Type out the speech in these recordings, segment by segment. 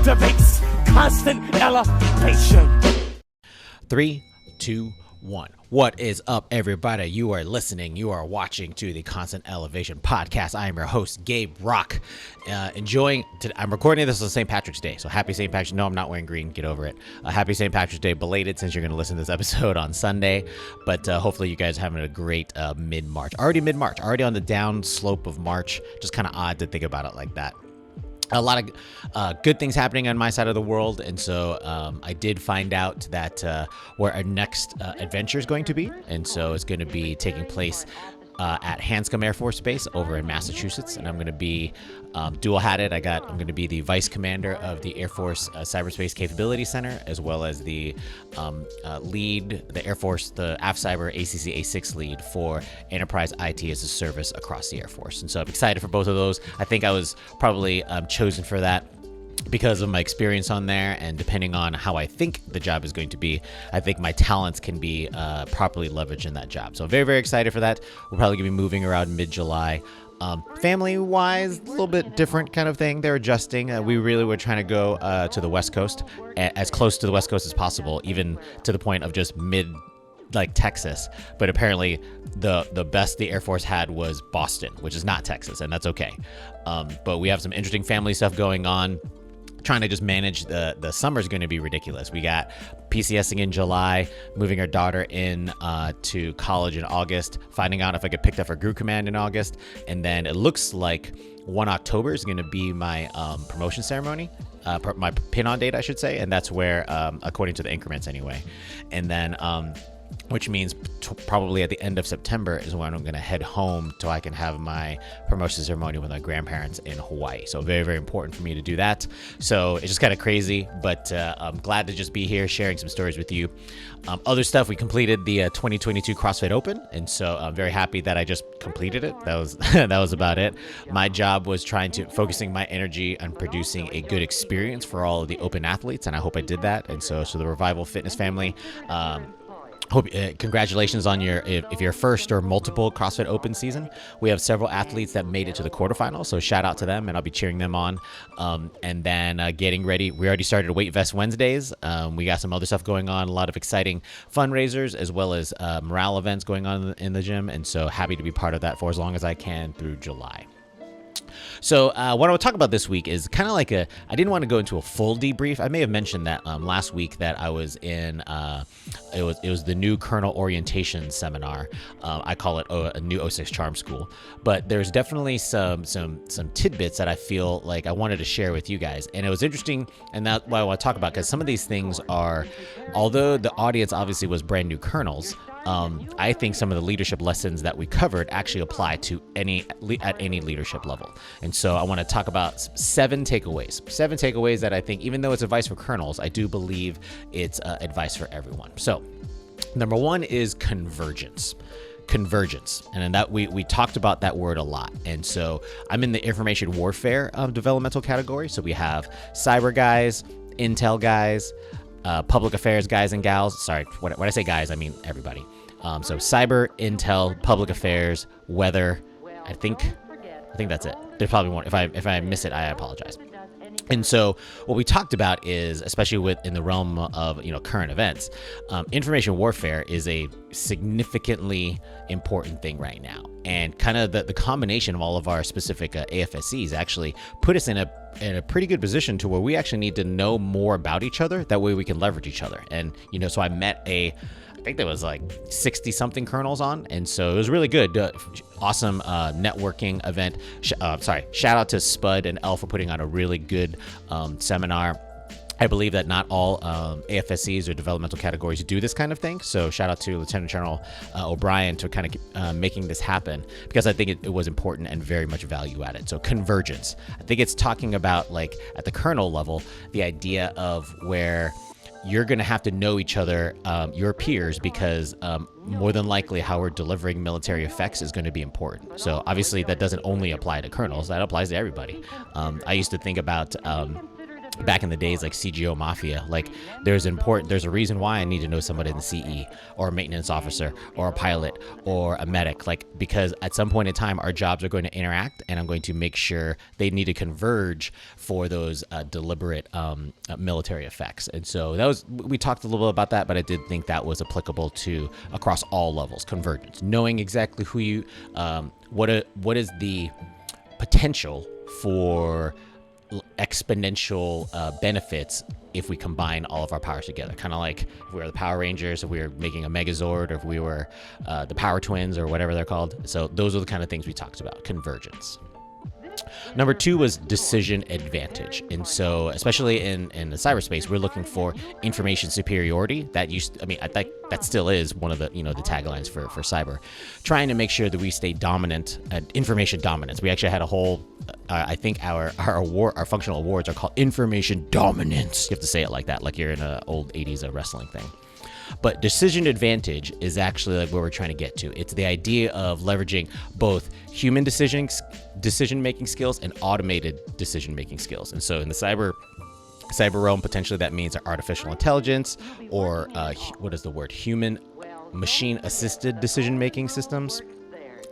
activates constant elevation. 3, 2, 1. What is up, everybody? You are listening, you are watching to the Constant Elevation podcast. I am your host, Gabe Rock. I'm recording this on St. Patrick's Day, so happy St. Patrick's. No, I'm not wearing green. Get over it. Happy St. Patrick's Day, belated, since you're going to listen to this episode on Sunday. But hopefully you guys are having a great mid-March. Already on the down slope of March. Just kind of odd to think about it like that. A lot of good things happening on my side of the world, and so I did find out that where our next adventure is going to be, and so it's going to be taking place at Hanscom Air Force Base over in Massachusetts, and I'm going to be dual-hatted. I'm going to be the vice commander of the Air Force Cyberspace Capability Center, as well as the lead, the Air Force, the AFCyber ACC A6 lead for Enterprise IT as a Service across the Air Force. And so I'm excited for both of those. I think I was probably chosen for that because of my experience on there, and depending on how I think the job is going to be, I think my talents can be properly leveraged in that job. So very, very excited for that. We're probably going to be moving around mid-July. Family-wise, a little bit different kind of thing. They're adjusting. We really were trying to go to the West Coast, as close to the West Coast as possible, even to the point of just like Texas. But apparently the best the Air Force had was Boston, which is not Texas, and that's okay. But we have some interesting family stuff going on. Trying to just manage the summer's going to be ridiculous. We got PCSing in July, moving our daughter in to college in August, finding out if I get picked up for Group Command in August, and then it looks like 1 October is going to be my promotion ceremony, my pin-on date, I should say, and that's where, according to the increments anyway, and then which means probably at the end of September is when I'm going to head home so I can have my promotion ceremony with my grandparents in Hawaii. So very, very important for me to do that. So it's just kind of crazy, but I'm glad to just be here sharing some stories with you. Other stuff, we completed the 2022 CrossFit Open, and so I'm very happy that I just completed it. That was that was about it. My job was focusing my energy on producing a good experience for all of the Open athletes, and I hope I did that. And so the Revival Fitness family, congratulations on if your first or multiple CrossFit Open season. We have several athletes that made it to the quarterfinals, so shout out to them, and I'll be cheering them on. And then getting ready. We already started Weight Vest Wednesdays. We got some other stuff going on, a lot of exciting fundraisers, as well as morale events going on in the gym, and so happy to be part of that for as long as I can through July. So what I want to talk about this week is kind of like I didn't want to go into a full debrief. I may have mentioned that last week that I was in, it was the new Colonel Orientation Seminar. I call it a new 06 Charm School. But there's definitely some tidbits that I feel like I wanted to share with you guys. And it was interesting, and that's what I want to talk about, because some of these things are, although the audience obviously was brand new colonels, I think some of the leadership lessons that we covered actually apply to at any leadership level. And so I want to talk about 7 takeaways that I think, even though it's advice for colonels, I do believe it's advice for everyone. So number 1 is convergence. And then that we talked about that word a lot. And so I'm in the information warfare developmental category. So we have cyber guys, intel guys, public affairs guys and gals. Sorry, when I say guys, I mean everybody. So cyber, intel, public affairs, weather. I think that's it. There's probably more. If I miss it, I apologize. And so what we talked about is, especially in the realm of current events, information warfare is a significantly important thing right now. And kind of the combination of all of our specific AFSCs actually put us in a pretty good position to where we actually need to know more about each other. That way we can leverage each other. And so I met I think there was like 60 something colonels on, and so it was really good. Awesome networking event. Shout out to Spud and Elle for putting on a really good seminar. I believe that not all AFSCs or developmental categories do this kind of thing. So shout out to Lieutenant General O'Brien to kind of making this happen, because I think it was important and very much value added. So convergence. I think it's talking about, like, at the colonel level, the idea of where you're going to have to know each other, your peers, because more than likely how we're delivering military effects is going to be important. So obviously that doesn't only apply to colonels, that applies to everybody. I used to think about back in the days, like CGO Mafia, like there's a reason why I need to know somebody in the CE or a maintenance officer or a pilot or a medic, like, because at some point in time our jobs are going to interact, and I'm going to make sure they need to converge for those deliberate military effects. And so we talked a little bit about that, but I did think that was applicable to across all levels. Convergence, knowing exactly who you what is the potential for exponential benefits if we combine all of our powers together. Kind of like if we were the Power Rangers, if we were making a Megazord, or if we were the Power Twins, or whatever they're called. So those are the kind of things we talked about. Convergence. Number 2 was decision advantage. And so, especially in the cyberspace, we're looking for information superiority. I think that still is one of the, the taglines for cyber, trying to make sure that we stay dominant at information dominance. We actually had a whole, I think our functional awards are called information dominance. You have to say it like that, like you're in an old 80s wrestling thing. But decision advantage is actually like where we're trying to get to. It's the idea of leveraging both human decision-making skills and automated decision-making skills. And so in the cyber realm, potentially that means artificial intelligence, or what is the word? Human machine-assisted decision-making systems.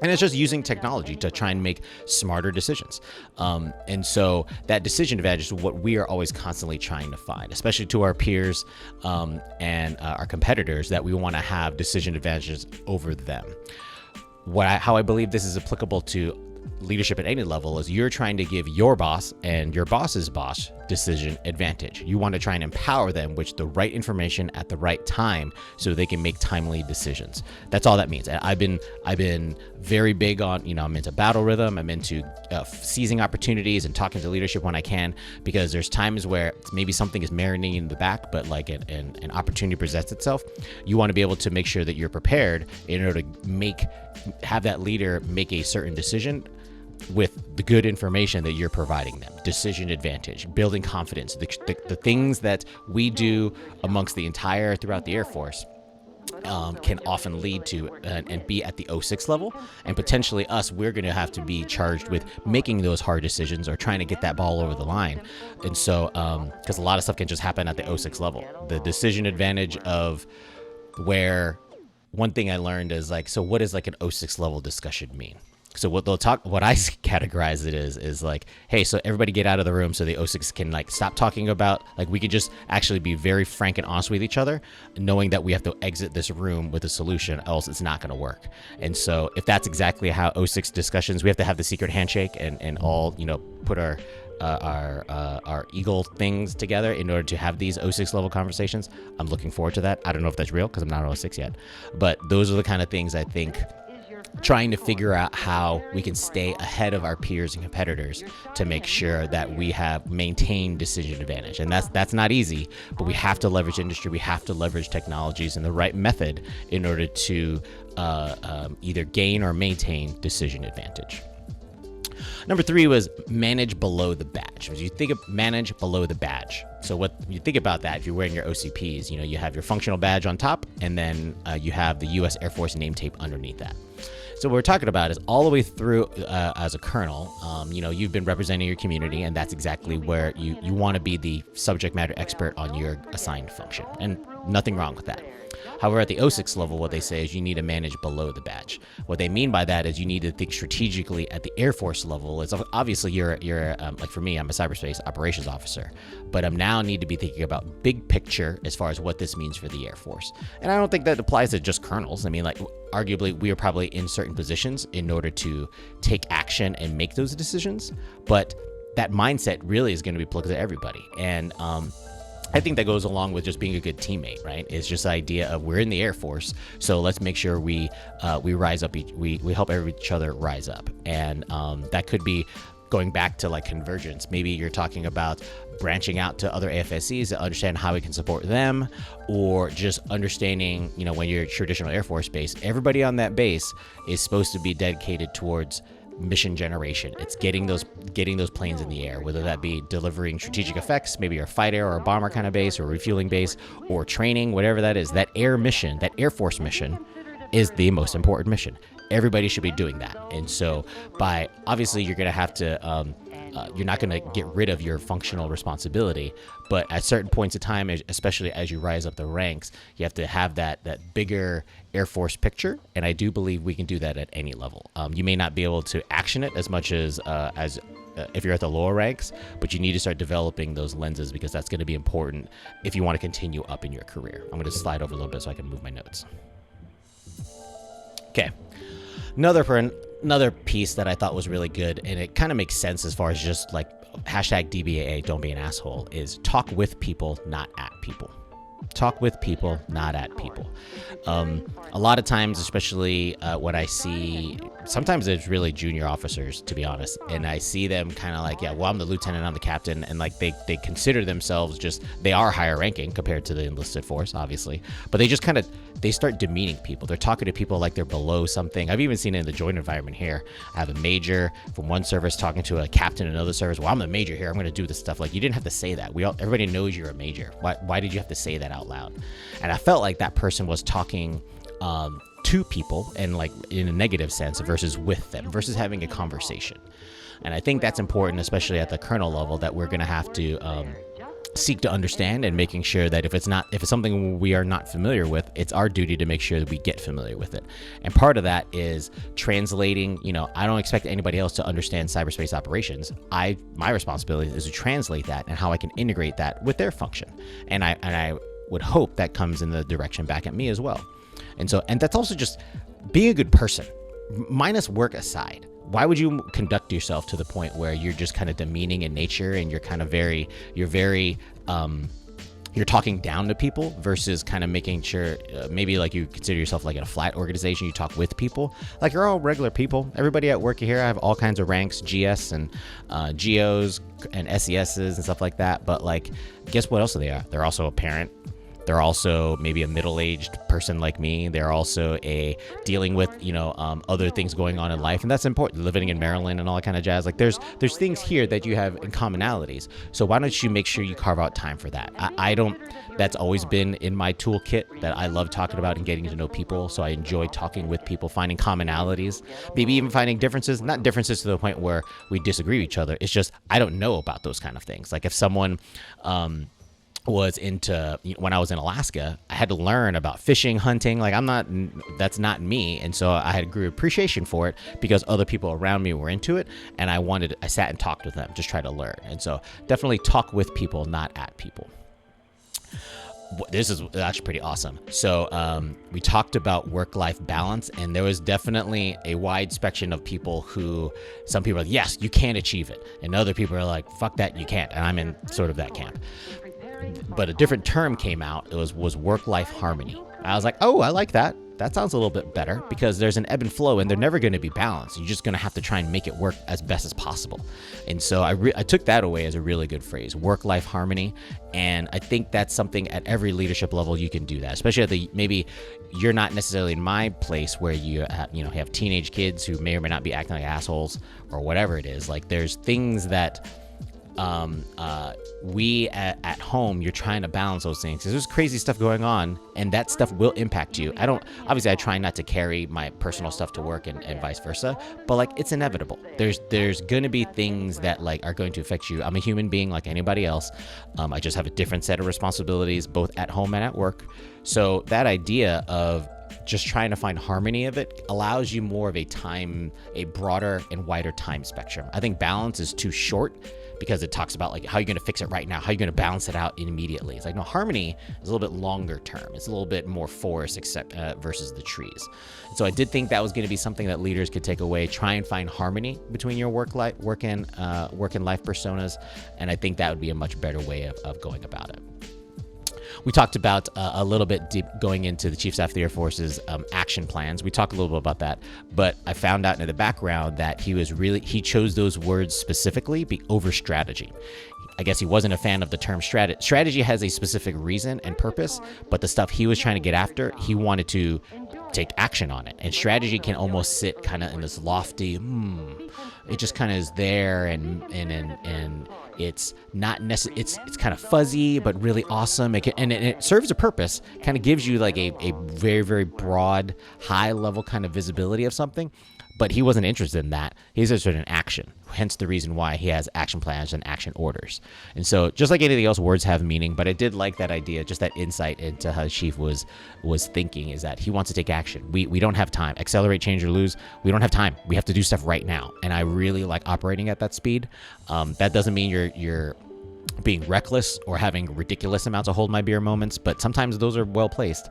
And it's just using technology to try and make smarter decisions. And so that decision advantage is what we are always constantly trying to find, especially to our peers and our competitors, that we want to have decision advantages over them. How I believe this is applicable to leadership at any level is you're trying to give your boss and your boss's boss decision advantage. You want to try and empower them with the right information at the right time so they can make timely decisions. That's all that means. And I've been very big on, I'm into battle rhythm. I'm into seizing opportunities and talking to leadership when I can, because there's times where maybe something is marinating in the back, but like an opportunity presents itself. You want to be able to make sure that you're prepared in order to have that leader make a certain decision with the good information that you're providing them. Decision advantage, building confidence, the things that we do throughout the Air Force can often lead to and be at the 06 level, and potentially we're going to have to be charged with making those hard decisions or trying to get that ball over the line. And so because a lot of stuff can just happen at the 06 level. The decision advantage of where one thing I learned is like, so what does like an 06 level discussion mean? So what I categorize it is like, hey, so everybody get out of the room so the 06 can like stop talking about, like, we could just actually be very frank and honest with each other, knowing that we have to exit this room with a solution, else it's not going to work. And so if that's exactly how 06 discussions, we have to have the secret handshake and all, put our eagle things together in order to have these 06 level conversations. I'm looking forward to that. I don't know if that's real because I'm not 06 yet, but those are the kind of things I think, trying to figure out how we can stay ahead of our peers and competitors to make sure that we have maintained decision advantage. And that's not easy, but we have to leverage industry. We have to leverage technologies and the right method in order to either gain or maintain decision advantage. Number 3 was manage below the badge. As you think of manage below the badge. So what you think about that, if you're wearing your OCPs, you have your functional badge on top, and then you have the U.S. Air Force name tape underneath that. So what we're talking about is all the way through as a colonel, you've been representing your community, and that's exactly where you want to be the subject matter expert on your assigned function, and nothing wrong with that. However, at the 06 level, what they say is you need to manage below the badge. What they mean by that is you need to think strategically at the Air Force level. It's obviously you're like for me, I'm a cyberspace operations officer, but I now need to be thinking about big picture as far as what this means for the Air Force. And I don't think that applies to just colonels. I mean, like, arguably we are probably in certain positions in order to take action and make those decisions, but that mindset really is going to be applicable to everybody. And I think that goes along with just being a good teammate, right? It's just the idea of we're in the Air Force, so let's make sure we rise up. We help each other rise up, and that could be going back to like convergence. Maybe you're talking about branching out to other AFSCs to understand how we can support them, or just understanding, when you're a traditional Air Force base, everybody on that base is supposed to be dedicated towards mission generation. It's getting those planes in the air, whether that be delivering strategic effects, maybe you're a fight air or a bomber kind of base or a refueling base, or training, whatever that is. That air mission, that Air Force mission, is the most important mission. Everybody should be doing that. And so obviously you're going to have to you're not going to get rid of your functional responsibility, but at certain points of time, especially as you rise up the ranks, you have to have that bigger Air Force picture. And I do believe we can do that at any level. You may not be able to action it as much as if you're at the lower ranks, but you need to start developing those lenses, because that's going to be important if you want to continue up in your career. I'm going to slide over a little bit so I can move my notes. Okay. Another piece that I thought was really good, and it kind of makes sense as far as just like hashtag DBAA, don't be an asshole, is talk with people, not at people. Talk with people, not at people. A lot of times, especially when I see, sometimes it's really junior officers, to be honest, and I see them kind of like, yeah, well, I'm the lieutenant, I'm the captain, and like they consider themselves they are higher ranking compared to the enlisted force, obviously, but they start demeaning people. They're talking to people like they're below something. I've even seen it in the joint environment here. I have a major from one service talking to a captain in another service. Well, I'm the major here, I'm going to do this stuff. Like, you didn't have to say that. Everybody knows you're a major. Why did you have to say that out loud? And I felt like that person was talking to people and like in a negative sense versus with them, versus having a conversation. And I think that's important, especially at the colonel level, that we're going to have to seek to understand, and making sure that if it's something we are not familiar with, it's our duty to make sure that we get familiar with it. And part of that is translating. I don't expect anybody else to understand cyberspace operations. My responsibility is to translate that and how I can integrate that with their function. And I would hope that comes in the direction back at me as well. And that's also just being a good person, minus work aside. Why would you conduct yourself to the point where you're just kind of demeaning in nature, and you're kind of you're talking down to people, versus kind of making sure maybe like you consider yourself like in a flat organization, you talk with people like you're all regular people. Everybody at work here, I have all kinds of ranks, GS and GOs and SESs and stuff like that. But like, guess what else they are? They're also a parent. They're also maybe a middle-aged person like me. They're also dealing with, other things going on in life. And that's important, living in Maryland and all that kind of jazz. Like there's things here that you have in commonalities. So why don't you make sure you carve out time for that? That's always been in my toolkit, that I love talking about and getting to know people. So I enjoy talking with people, finding commonalities, maybe even finding differences, not differences to the point where we disagree with each other. It's just, I don't know about those kind of things. Like if someone, was into, when I was in Alaska, I had to learn about fishing, hunting. Like that's not me. And so I had a great appreciation for it because other people around me were into it. And I sat and talked with them, just try to learn. And so definitely talk with people, not at people. This is actually pretty awesome. So we talked about work-life balance, and there was definitely a wide spectrum of people who, some people are like, yes, you can achieve it. And other people are like, fuck that, you can't. And I'm in sort of that camp. But a different term came out. It was work-life harmony. I was like, oh, I like that. That sounds a little bit better, because there's an ebb and flow, and they're never going to be balanced. You're just going to have to try and make it work as best as possible. And so I took that away as a really good phrase, work-life harmony. And I think that's something at every leadership level you can do that, especially maybe you're not necessarily in my place where you have teenage kids who may or may not be acting like assholes or whatever it is. Like there's things that we at home, you're trying to balance those things. There's crazy stuff going on, and that stuff will impact you. I try not to carry my personal stuff to work and vice versa, but like it's inevitable. There's gonna be things that like are going to affect you. I'm a human being like anybody else. I just have a different set of responsibilities both at home and at work. So that idea of just trying to find harmony of it allows you more of a broader and wider time spectrum. I think balance is too short, because it talks about like how you're going to fix it right now, how you're going to balance it out immediately. It's like, no, harmony is a little bit longer term. It's a little bit more forest versus the trees. And so I did think that was going to be something that leaders could take away. Try and find harmony between your work and life personas, and I think that would be a much better way of going about it. We talked about a little bit deep going into the Chief Staff of the Air Force's action plans. We talked a little bit about that, but I found out in the background that he chose those words specifically over strategy. I guess he wasn't a fan of the term strategy. Strategy has a specific reason and purpose, but the stuff he was trying to get after, he wanted to take action on it. And strategy can almost sit kind of in this lofty, it just kind of is there, and it's not necessary. It's kind of fuzzy, but really awesome. It serves a purpose. Kind of gives you like a very, very broad, high level kind of visibility of something. But he wasn't interested in that. He's interested in action. Hence the reason why he has action plans and action orders. And so just like anything else, words have meaning, but I did like that idea, just that insight into how Chief was thinking, is that he wants to take action. We don't have time. Accelerate, change, or lose. We don't have time. We have to do stuff right now. And I really like operating at that speed. That doesn't mean you're being reckless or having ridiculous amounts of hold my beer moments, but sometimes those are well placed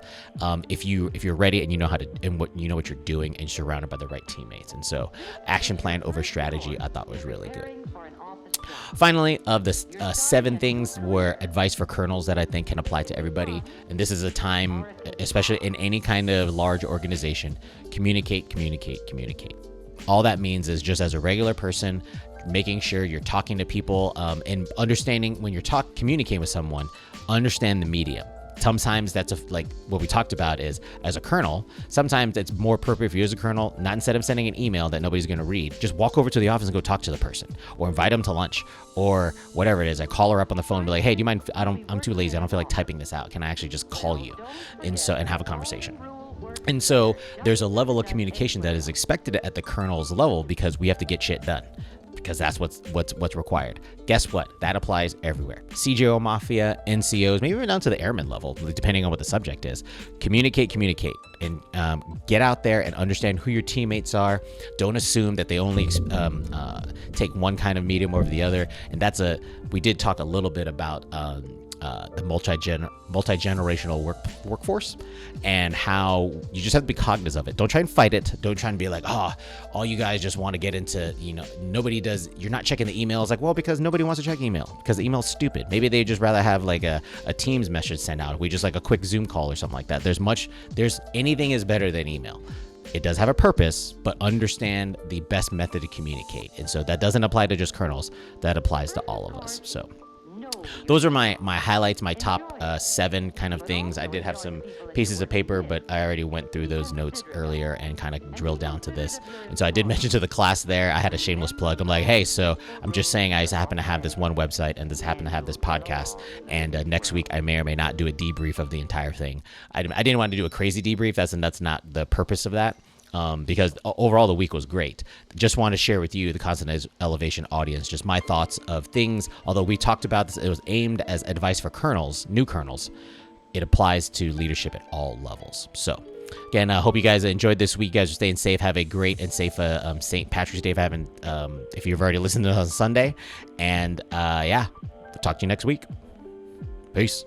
if you're ready and you know how to, and what you know what you're doing, and surrounded by the right teammates. And so action plan over strategy I thought was really good. Finally, of the 7 things were advice for colonels that I think can apply to everybody. And this is a time, especially in any kind of large organization, communicate. All that means is, just as a regular person, making sure you're talking to people and understanding when you're communicating with someone, understand the medium. Sometimes that's like what we talked about is, as a colonel, sometimes it's more appropriate for you as a colonel, not instead of sending an email that nobody's going to read, just walk over to the office and go talk to the person, or invite them to lunch, or whatever it is. I call her up on the phone and be like, hey, do you mind? I'm too lazy. I don't feel like typing this out. Can I actually just call you and have a conversation? And so there's a level of communication that is expected at the colonel's level, because we have to get shit done, because that's what's required. Guess what? That applies everywhere. CJO Mafia, NCOs, maybe even down to the airman level, depending on what the subject is. Communicate, and get out there and understand who your teammates are. Don't assume that they only take one kind of medium over the other. And we did talk a little bit about the multi-generational workforce, and how you just have to be cognizant of it. Don't try and fight it. Don't try and be like, all you guys just want to get into, nobody does. You're not checking the emails. Like, well, because nobody wants to check email, because the email's stupid. Maybe they just rather have like a Teams message sent out. We just like a quick Zoom call or something like that. Anything is better than email. It does have a purpose, but understand the best method to communicate. And so that doesn't apply to just colonels. That applies to all of us. So those are my highlights, my top 7 kind of things. I did have some pieces of paper, but I already went through those notes earlier and kind of drilled down to this. And so I did mention to the class there, I had a shameless plug. I'm like, hey, so I'm just saying I just happen to have this one website and happen to have this podcast. And next week I may or may not do a debrief of the entire thing. I didn't want to do a crazy debrief. That's not the purpose of that. Because overall the week was great. Just want to share with you, the Constant Elevation audience, just my thoughts of things. Although we talked about this, it was aimed as advice for colonels, new colonels. It applies to leadership at all levels. So again, I hope you guys enjoyed this week. You guys are staying safe. Have a great and safe St. Patrick's Day if you've already listened to it on Sunday. And talk to you next week. Peace.